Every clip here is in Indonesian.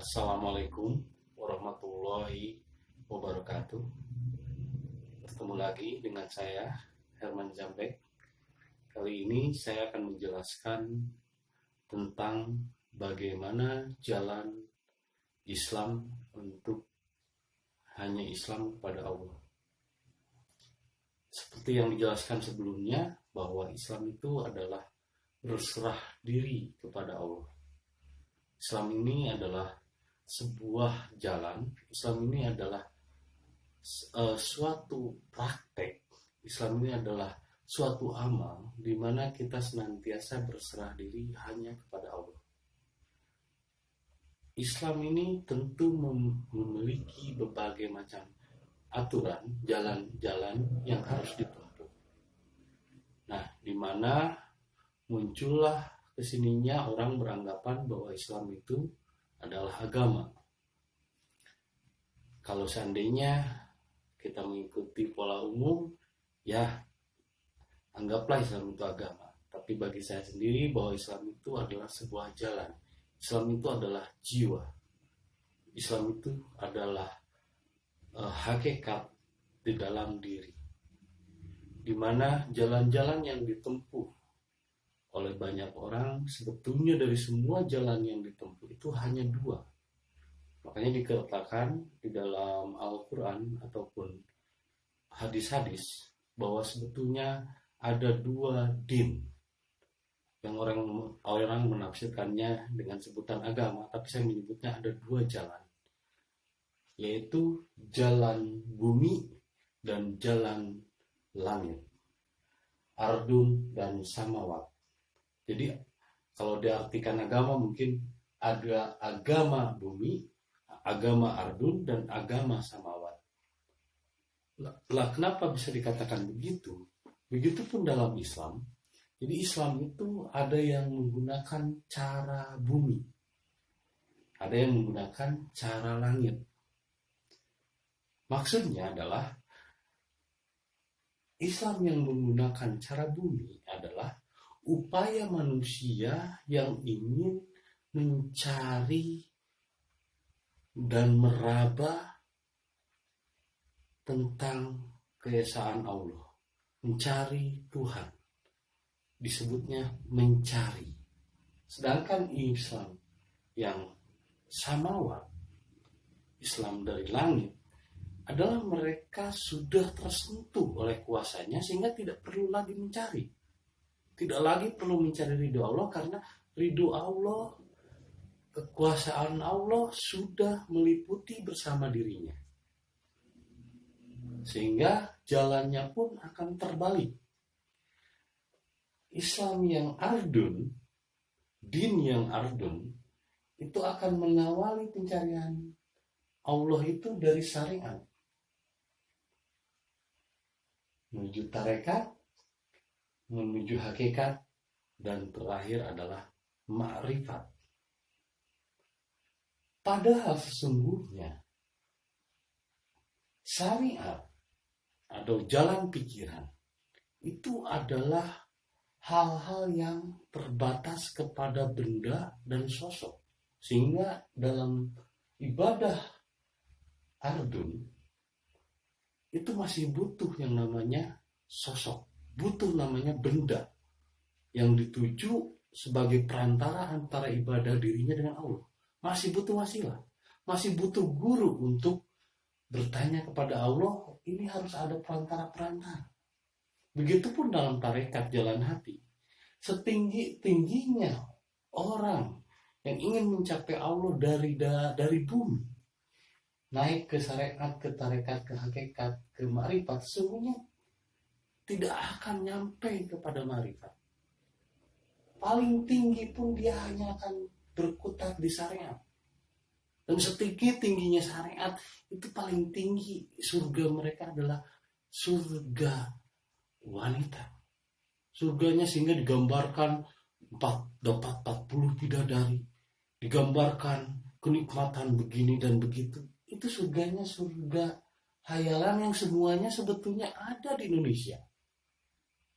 Assalamualaikum warahmatullahi wabarakatuh. Bertemu lagi dengan saya, Herman Zambek. Kali ini saya akan menjelaskan tentang bagaimana jalan Islam untuk hanya Islam kepada Allah. Seperti yang dijelaskan sebelumnya, bahwa Islam itu adalah berserah diri kepada Allah. Islam ini adalah sebuah jalan. Islam ini adalah suatu praktek. Islam ini adalah suatu amal di mana kita senantiasa berserah diri hanya kepada Allah. Islam ini tentu memiliki berbagai macam aturan, jalan-jalan yang harus ditempuh. Nah, di mana muncullah kesininya orang beranggapan bahwa Islam itu adalah agama. Kalau seandainya kita mengikuti pola umum, ya anggaplah Islam itu agama. Tapi bagi saya sendiri bahwa Islam itu adalah sebuah jalan. Islam itu adalah jiwa. Islam itu adalah hakikat di dalam diri. Di mana jalan-jalan yang ditempuh oleh banyak orang, sebetulnya dari semua jalan yang ditempuh itu hanya dua. Makanya dikatakan di dalam Al-Quran ataupun hadis-hadis bahwa sebetulnya ada dua din yang orang menafsirkannya dengan sebutan agama, tapi saya menyebutnya ada dua jalan, yaitu jalan bumi dan jalan langit, ardun dan samawat. Jadi kalau diartikan agama mungkin ada agama bumi, agama ardun, dan agama samawat. Lah kenapa bisa dikatakan begitu? Begitupun dalam Islam. Jadi Islam itu ada yang menggunakan cara bumi, ada yang menggunakan cara langit. Maksudnya adalah Islam yang menggunakan cara bumi adalah upaya manusia yang ingin mencari dan meraba tentang keesaan Allah, mencari Tuhan. Disebutnya mencari. Sedangkan Islam yang samawat, Islam dari langit, adalah mereka sudah tersentuh oleh kuasanya sehingga tidak perlu lagi mencari. Tidak lagi perlu mencari ridho Allah, karena ridho Allah, kekuasaan Allah sudah meliputi bersama dirinya. Sehingga jalannya pun akan terbalik. Islam yang ardun, din yang ardun, itu akan mengawali pencarian Allah itu dari syariat. Menuju tarekat, menuju hakikat, dan terakhir adalah ma'rifat. Padahal sesungguhnya syariat atau jalan pikiran itu adalah hal-hal yang terbatas kepada benda dan sosok. Sehingga dalam ibadah ardun itu masih butuh yang namanya sosok, butuh namanya benda yang dituju sebagai perantara antara ibadah dirinya dengan Allah. Masih butuh wasilah, masih butuh guru untuk bertanya kepada Allah. Ini harus ada perantara-perantara. Begitupun dalam tarekat jalan hati. Setinggi-tingginya orang yang ingin mencapai Allah dari bumi, naik ke syariat, ke tarekat, ke hakikat, ke ma'rifat, sesungguhnya tidak akan nyampe kepada ma'rifat. Paling tinggi pun dia hanya akan berkutat di syariat. Dan setinggi-tingginya syariat, itu paling tinggi surga mereka adalah surga wanita. Surganya sehingga digambarkan dapat 40 bidadari, digambarkan kenikmatan begini dan begitu. Itu surganya surga hayalan yang semuanya sebetulnya ada di Indonesia.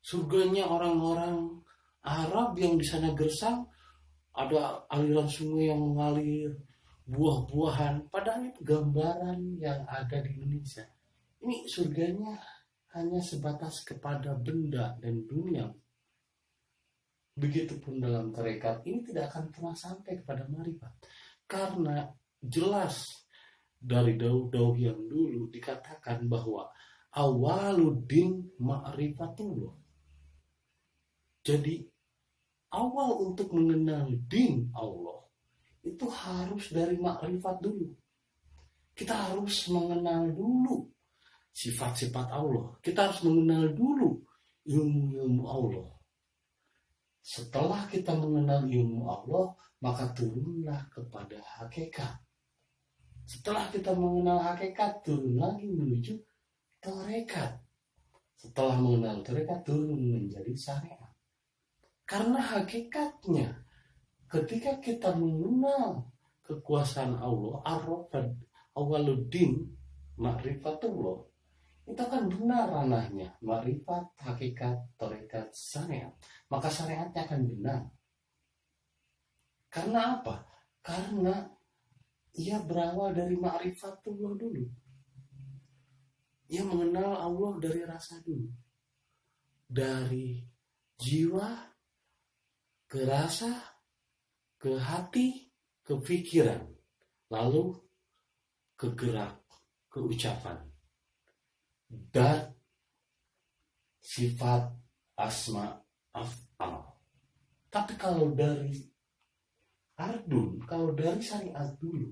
Surganya orang-orang Arab yang di sana gersang, ada aliran sungai yang mengalir, buah-buahan, padahal itu gambaran yang ada di Indonesia. Ini surganya hanya sebatas kepada benda dan dunia. Begitupun dalam tarekat ini tidak akan pernah sampai kepada marifat. Karena jelas dari dauh-dauh yang dulu dikatakan bahwa awaluddin ma'rifatullah. Jadi awal untuk mengenal din Allah itu harus dari makrifat dulu. Kita harus mengenal dulu sifat-sifat Allah. Kita harus mengenal dulu ilmu-ilmu Allah. Setelah kita mengenal ilmu Allah, maka turunlah kepada hakikat. Setelah kita mengenal hakikat, turun lagi menuju tarekat. Setelah mengenal tarekat, turun menjadi syariat. Karena hakikatnya, ketika kita mengenal kekuasaan Allah, ar-rafad awaluddin ma'rifatullah, itu akan benar ranahnya, ma'rifat, hakikat, tarekat, syariat. Maka syariatnya akan benar. Karena apa? Karena ia berawal dari ma'rifatullah dulu. Ia mengenal Allah dari rasa dulu. Dari jiwa ke rasa, ke hati, ke pikiran, lalu ke gerak, ke ucapan, dan sifat asma af'al. Tapi kalau dari ardun, kalau dari syariat dulu,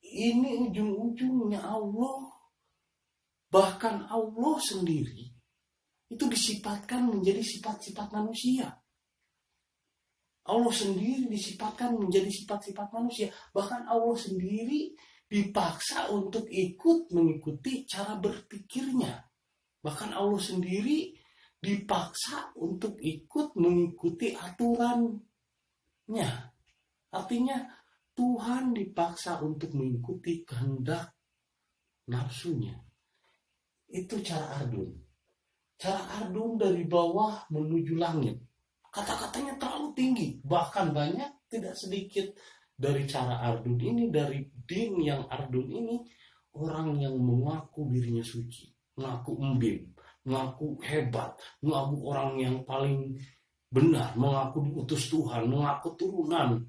ini ujung-ujungnya Allah, bahkan Allah sendiri itu disifatkan menjadi sifat-sifat manusia. Allah sendiri disifatkan menjadi sifat-sifat manusia. Bahkan Allah sendiri dipaksa untuk ikut mengikuti cara berpikirnya. Bahkan Allah sendiri dipaksa untuk ikut mengikuti aturannya. Artinya Tuhan dipaksa untuk mengikuti kehendak nafsunya. Itu cara ardun. Cara ardun dari bawah menuju langit. Kata-katanya terlalu tinggi, bahkan banyak tidak sedikit dari cara ardun ini, dari din yang ardun ini, orang yang mengaku dirinya suci, mengaku embim, mengaku hebat, mengaku orang yang paling benar, mengaku diutus Tuhan, mengaku turunan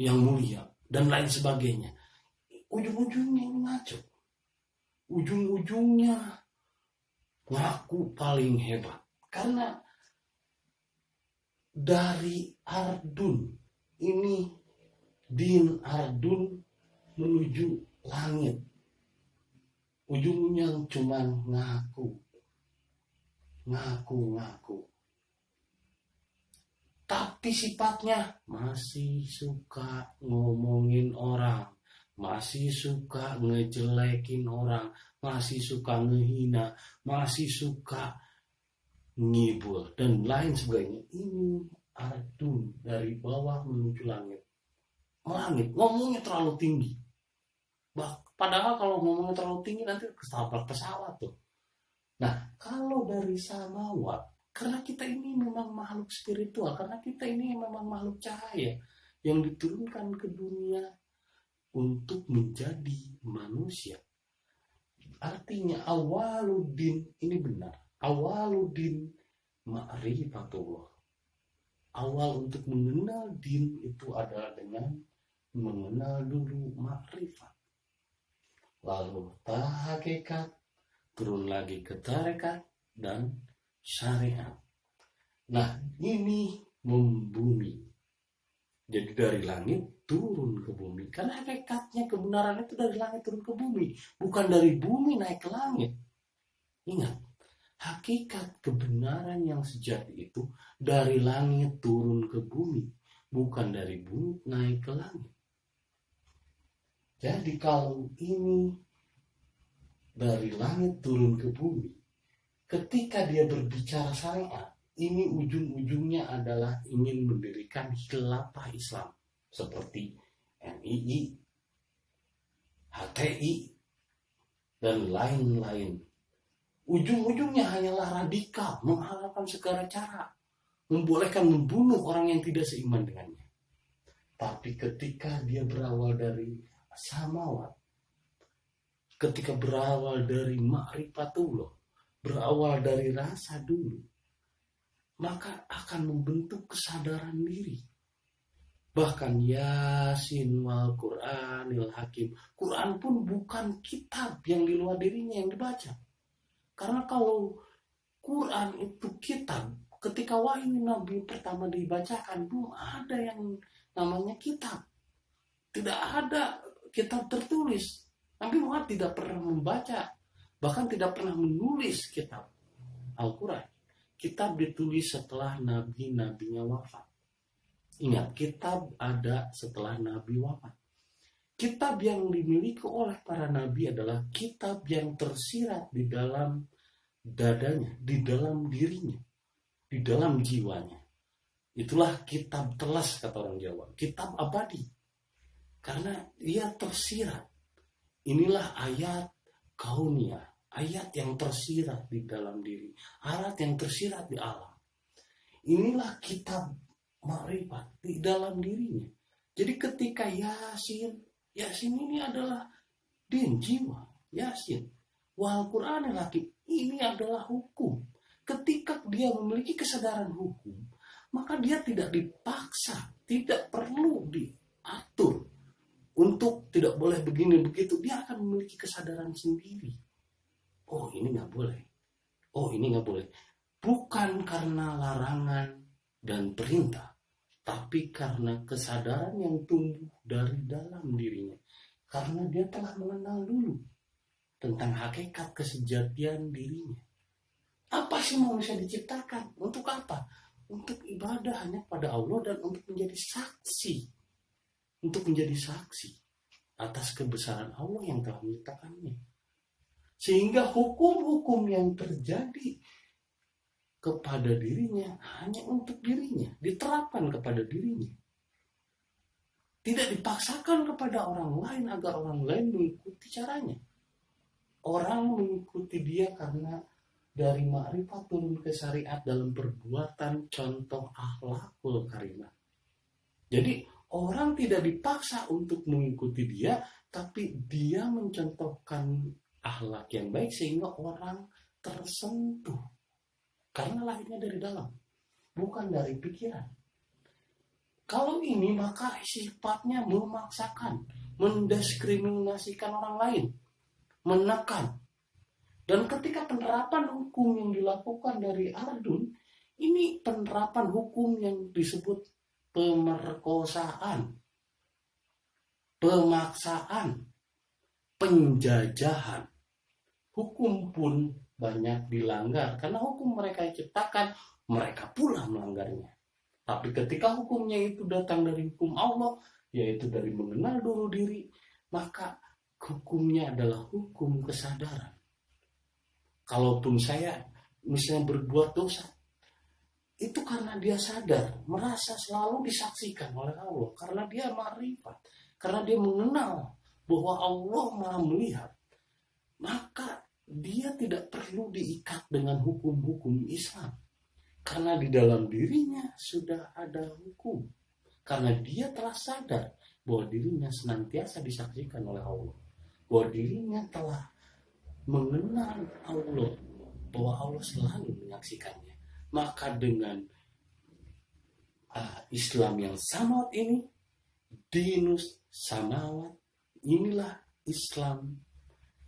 yang mulia, dan lain sebagainya. Ujung-ujungnya ini ngaco. Ujung-ujungnya mengaku paling hebat. Karena dari ardun ini, din ardun menuju langit, ujungnya cuma ngaku, tapi sifatnya masih suka ngomongin orang, masih suka ngejelekin orang, masih suka ngehina, masih suka ngibul, dan lain sebagainya. Ini ardun dari bawah menuju langit. Langit, ngomongnya terlalu tinggi. Padahal kalau ngomongnya terlalu tinggi nanti ketabrak pesawat tuh. Nah, kalau dari samawat, karena kita ini memang makhluk spiritual, karena kita ini memang makhluk cahaya yang diturunkan ke dunia untuk menjadi manusia. Artinya awaluddin ini benar. Awaluddin ma'rifatullah. Awal untuk mengenal din itu adalah dengan mengenal dulu makrifat. Lalu hakikat, turun lagi ke tarekat dan syariat. Nah, ini membumi. Jadi dari langit turun ke bumi. Karena hakikatnya kebenaran itu dari langit turun ke bumi, bukan dari bumi naik ke langit. Ingat, hakikat kebenaran yang sejati itu dari langit turun ke bumi, bukan dari bumi naik ke langit. Jadi kalau ini dari langit turun ke bumi, ketika dia berbicara syariat, ini ujung-ujungnya adalah ingin mendirikan khilafah Islam seperti NII, HTI, dan lain-lain. Ujung-ujungnya hanyalah radikal, menghalalkan segala cara, membolehkan membunuh orang yang tidak seiman dengannya. Tapi ketika dia berawal dari samawat, ketika berawal dari ma'rifatullah, berawal dari rasa dulu, maka akan membentuk kesadaran diri. Bahkan Yasin wal Qur'anil Hakim, Quran pun bukan kitab yang di luar dirinya yang dibaca. Karena kalau Quran itu kitab, ketika wahyu Nabi pertama dibacakan, belum ada yang namanya kitab. Tidak ada kitab tertulis. Nabi Muhammad tidak pernah membaca, bahkan tidak pernah menulis kitab Al-Quran. Kitab ditulis setelah nabi-nabinya wafat. Ingat, kitab ada setelah nabi wafat. Kitab yang dimiliki oleh para nabi adalah kitab yang tersirat di dalam dadanya, di dalam dirinya, di dalam jiwanya. Itulah kitab telas, kata orang Jawa, kitab abadi. Karena dia tersirat. Inilah ayat kauniyah, ayat yang tersirat di dalam diri, ayat yang tersirat di alam. Inilah kitab makrifat di dalam dirinya. Jadi ketika Yasin ini adalah din jiwa, Yasin. Wal Qur'anil Hakim, ini adalah hukum. Ketika dia memiliki kesadaran hukum, maka dia tidak dipaksa, tidak perlu diatur untuk tidak boleh begini begitu. Dia akan memiliki kesadaran sendiri. Oh, ini nggak boleh. Oh, ini nggak boleh. Bukan karena larangan dan perintah, tapi karena kesadaran yang tumbuh dari dalam dirinya. Karena dia telah mengenal dulu tentang hakikat kesejatian dirinya. Apa sih manusia diciptakan? Untuk apa? Untuk ibadah hanya pada Allah dan untuk menjadi saksi. Untuk menjadi saksi atas kebesaran Allah yang telah menciptakannya. Sehingga hukum-hukum yang terjadi kepada dirinya hanya untuk dirinya, diterapkan kepada dirinya. Tidak dipaksakan kepada orang lain agar orang lain mengikuti caranya. Orang mengikuti dia karena dari makrifat turun ke syariat dalam perbuatan contoh akhlakul karimah. Jadi orang tidak dipaksa untuk mengikuti dia, tapi dia mencontohkan akhlak yang baik sehingga orang tersentuh. Karena lahirnya dari dalam, bukan dari pikiran. Kalau ini maka sifatnya memaksakan, mendiskriminasikan orang lain, menekan. Dan ketika penerapan hukum yang dilakukan dari Ardun, ini penerapan hukum yang disebut pemerkosaan, pemaksaan, penjajahan. Hukum pun banyak dilanggar karena hukum mereka ciptakan, mereka pula melanggarnya. Tapi ketika hukumnya itu datang dari hukum Allah, yaitu dari mengenal dulu diri, maka hukumnya adalah hukum kesadaran. Kalaupun saya misalnya berbuat dosa, itu karena dia sadar, merasa selalu disaksikan oleh Allah, karena dia makrifat, karena dia mengenal bahwa Allah Maha melihat, maka dia tidak perlu diikat dengan hukum-hukum Islam. Karena di dalam dirinya sudah ada hukum. Karena dia telah sadar bahwa dirinya senantiasa disaksikan oleh Allah. Bahwa dirinya telah mengenal Allah. Bahwa Allah selalu menyaksikannya. Maka dengan Islam yang samawat ini, dinus samawat, inilah Islam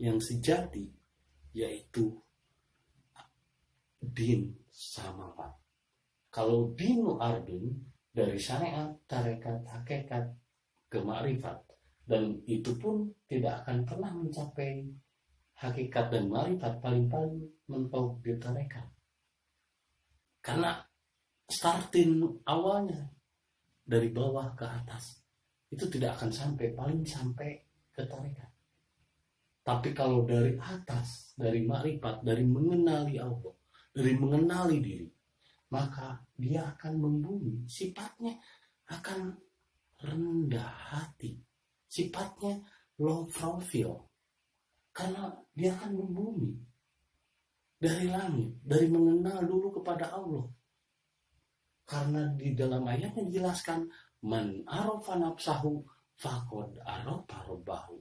yang sejati, yaitu din samawat. Kalau dinu ardun dari syariat, tarekat, hakikat ke makrifat, dan itu pun tidak akan pernah mencapai hakikat dan makrifat, paling-paling mentok di tarekat. Karena starting awalnya dari bawah ke atas itu tidak akan sampai, paling sampai ke tarekat. Tapi kalau dari atas, dari makrifat, dari mengenali Allah, dari mengenali diri, maka dia akan membumi. Sifatnya akan rendah hati. Sifatnya low profile. Karena dia akan membumi. Dari langit, dari mengenal dulu kepada Allah. Karena di dalam ayatnya dijelaskan Man arafa nafsahu faqad arafa rabbahu.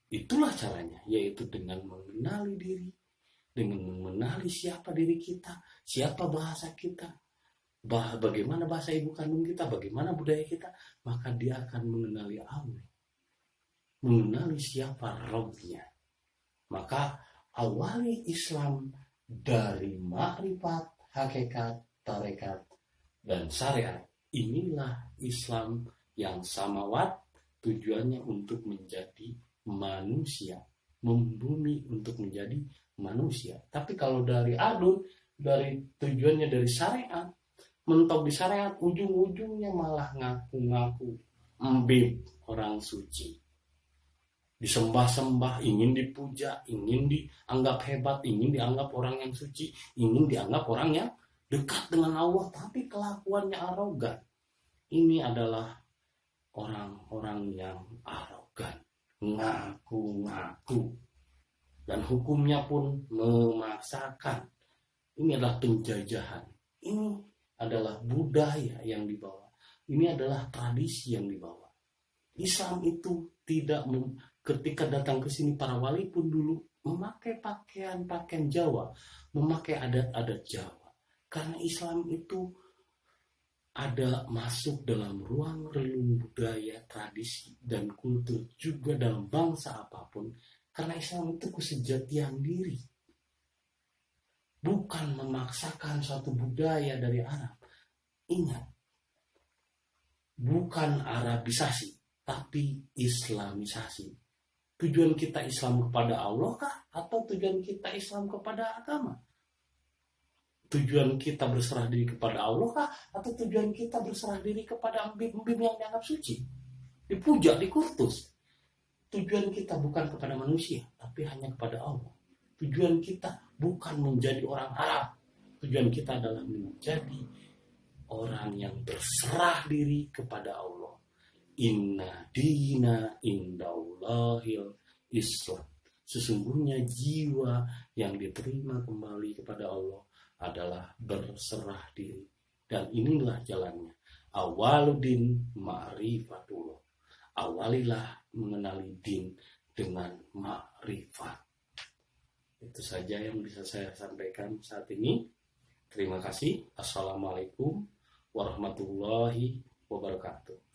Itulah caranya, yaitu dengan mengenali diri, dengan mengenali siapa diri kita, siapa bahasa kita, bagaimana bahasa ibu kandung kita, bagaimana budaya kita, maka dia akan mengenali Allah, mengenali siapa Rabbnya. Maka awali Islam dari makrifat, hakikat, tarekat, dan syariat. Inilah Islam yang samawat, tujuannya untuk menjadi manusia, membumi untuk menjadi manusia. Tapi kalau dari adun, dari tujuannya dari syariat, mentok di syariat, ujung-ujungnya malah ngaku-ngaku embib orang suci, disembah-sembah, ingin dipuja, ingin dianggap hebat, ingin dianggap orang yang suci, ingin dianggap orang yang dekat dengan Allah, tapi kelakuannya arogan. Ini adalah orang-orang yang arogan, ngaku-ngaku, dan hukumnya pun memaksakan. Ini adalah penjajahan, ini adalah budaya yang dibawa, ini adalah tradisi yang dibawa. Islam itu tidak ketika datang ke sini, para wali pun dulu memakai pakaian Jawa, memakai adat-adat Jawa. Karena Islam itu ada masuk dalam ruang relung budaya, tradisi, dan kultur juga dalam bangsa apapun. Karena Islam itu kesejatian diri. Bukan memaksakan suatu budaya dari Arab. Ingat, bukan Arabisasi, tapi Islamisasi. Tujuan kita Islam kepada Allah kah? Atau tujuan kita Islam kepada agama? Tujuan kita berserah diri kepada Allah kah? Atau tujuan kita berserah diri kepada embim-embim yang dianggap suci, dipuja, dikurtus? Tujuan kita bukan kepada manusia, tapi hanya kepada Allah. Tujuan kita bukan menjadi orang Arab. Tujuan kita adalah menjadi orang yang berserah diri kepada Allah. Inna dina indallahil Islam. Sesungguhnya jiwa yang diterima kembali kepada Allah adalah berserah diri. Dan inilah jalannya. Awaludin ma'rifatullah. Awalilah mengenali din dengan ma'rifat. Itu saja yang bisa saya sampaikan saat ini. Terima kasih. Assalamualaikum warahmatullahi wabarakatuh.